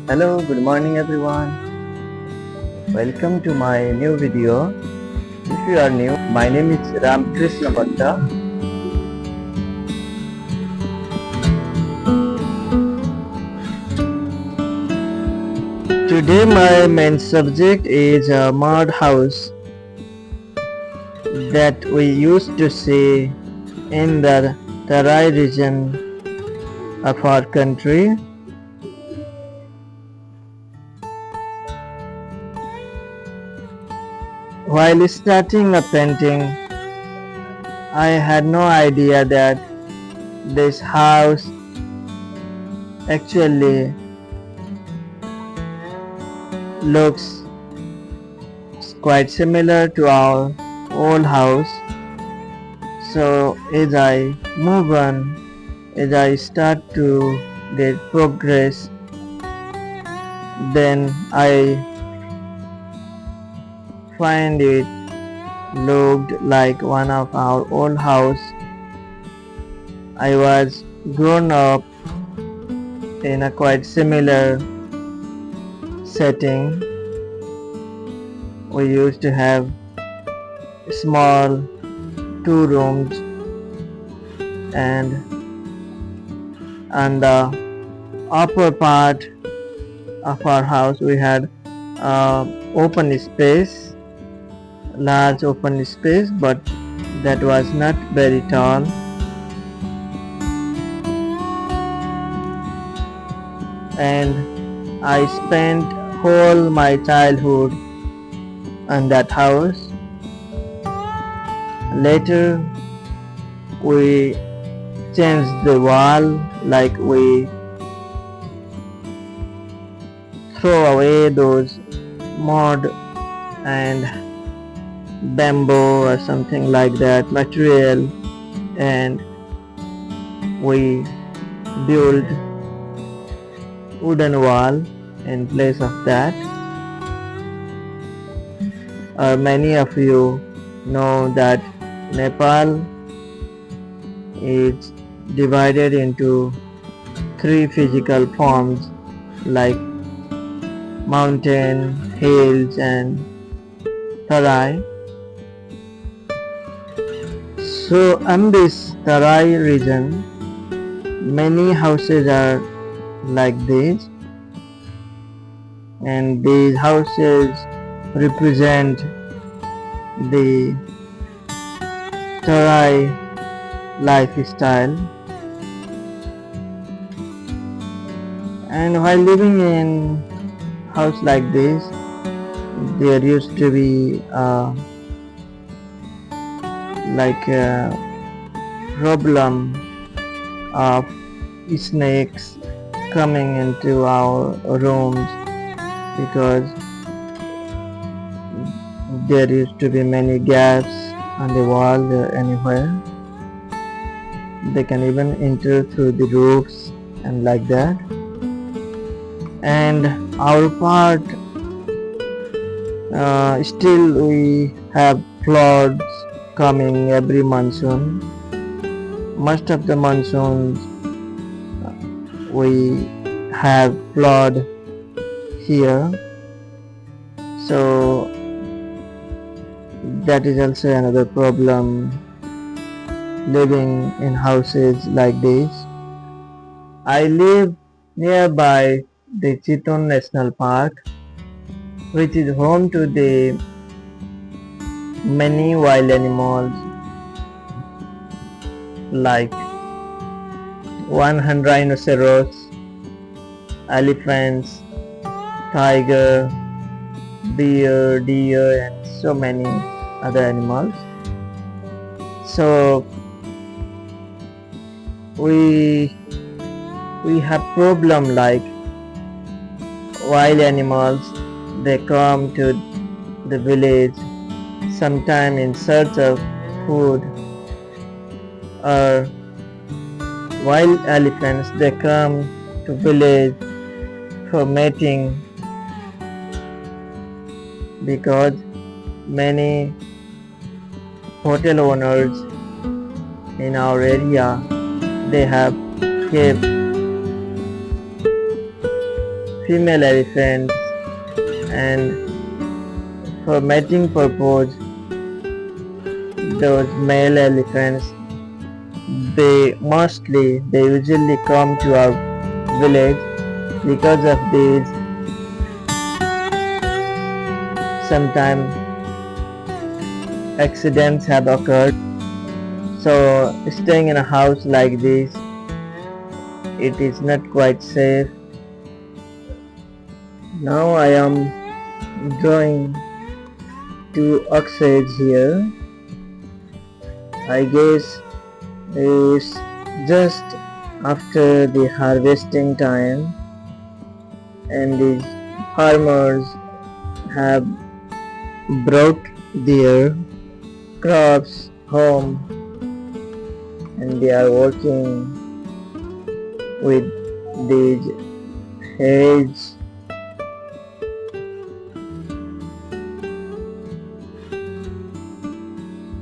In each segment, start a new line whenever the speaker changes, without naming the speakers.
Hello, good morning everyone. Welcome to my new video. If you are new, my name is Krishna Bhatta. Today my main subject is a mud house that we used to see in the Tarai region of our country. While starting a painting, I had no idea that this house actually looks quite similar to our old house. So as I move on, as I start to get progress, then I find it looked like one of our old house. I was grown up in a quite similar setting. We used to have small 2 rooms, and on the upper part of our house we had open space, large open space, but that was not very tall. And I spent whole my childhood in that house. Later we changed the wall, like we throw away those mud and bamboo or something like that material, and we build wooden wall in place of that. Many of you know that Nepal is divided into 3 physical forms, like mountain, hills and Tarai. So in this Tarai region, many houses are like this, and these houses represent the Tarai lifestyle. And while living in house like this, there used to be like a problem of snakes coming into our rooms, because there used to be many gaps on the wall anywhere. They can even enter through the roofs and like that. And our part, still we have floods coming every monsoon. Most of the monsoons we have flood here, so that is also another problem living in houses like this. I live nearby the Chitwan National Park, which is home to the many wild animals like one rhinoceros, elephants, tiger, bear, deer and so many other animals. So we have problem like wild animals. They come to the village sometime in search of food, or wild elephants, they come to village for mating, because many hotel owners in our area, they have kept female elephants, and for mating purpose those male elephants they usually come to our village. Because of this, sometimes accidents have occurred. So staying in a house like this, it is not quite safe. Now I am drawing two oxes here. I guess it's just after the harvesting time, and the farmers have brought their crops home, and they are working with these hedges.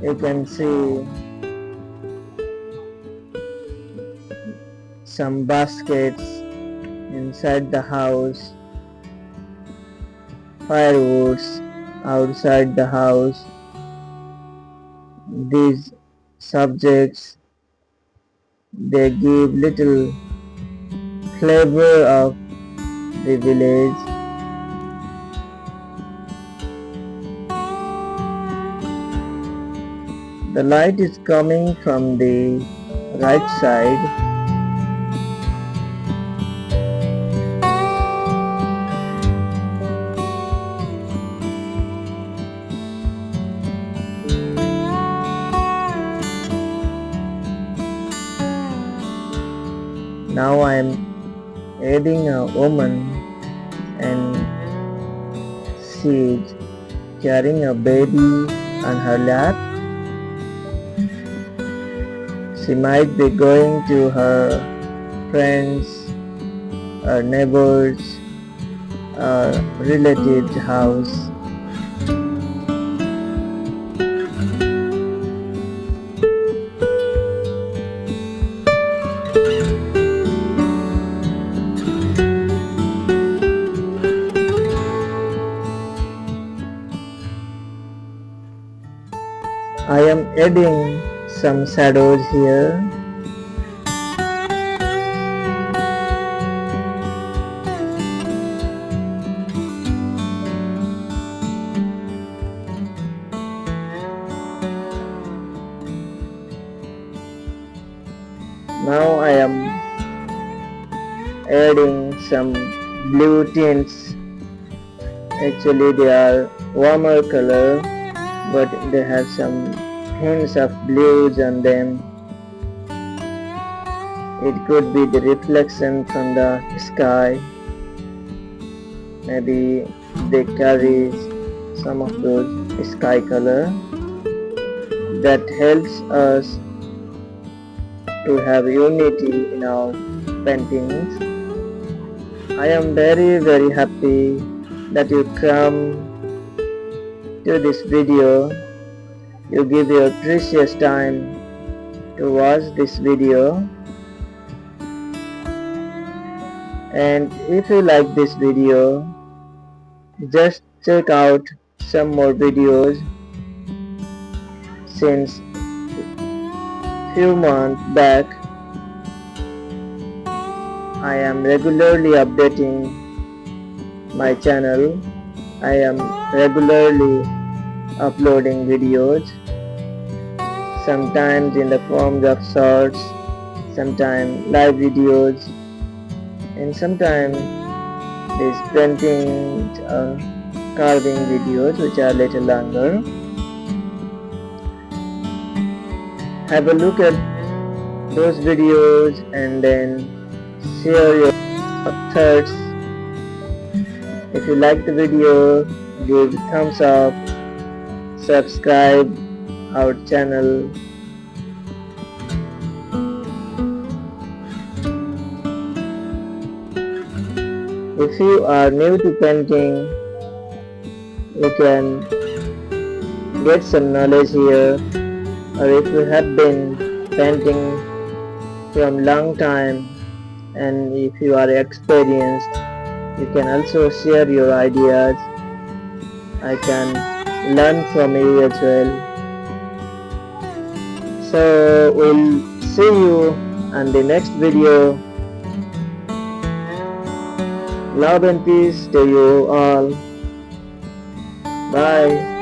You can see some baskets inside the house, firewoods outside the house. These subjects, they give little flavor of the village. The light is coming from the right side. Now I am adding a woman, and she is carrying a baby on her lap. She might be going to her friends or neighbors or relatives' house. I am adding some shadows here. Now I am adding some blue tints. Actually they are warmer color, but they have some hints of blues on them. It could be the reflection from the sky. Maybe they carry some of those sky color that helps us to have unity in our paintings. I am very happy that you come to this video. You give your precious time to watch this video, and if you like this video, just check out some more videos. Since few months back, I am regularly updating my channel. I am regularly uploading videos, sometimes in the form of shorts, sometimes live videos, and sometimes these painting or carving videos which are little longer. Have a look at those videos and then share your thoughts. If you like the video, give thumbs up, subscribe our channel. If you are new to painting, you can get some knowledge here, or if you have been painting from long time and if you are experienced, You can also share your ideas. I can learn from you as well. So we'll see you on the next video. Love and peace to you all. Bye.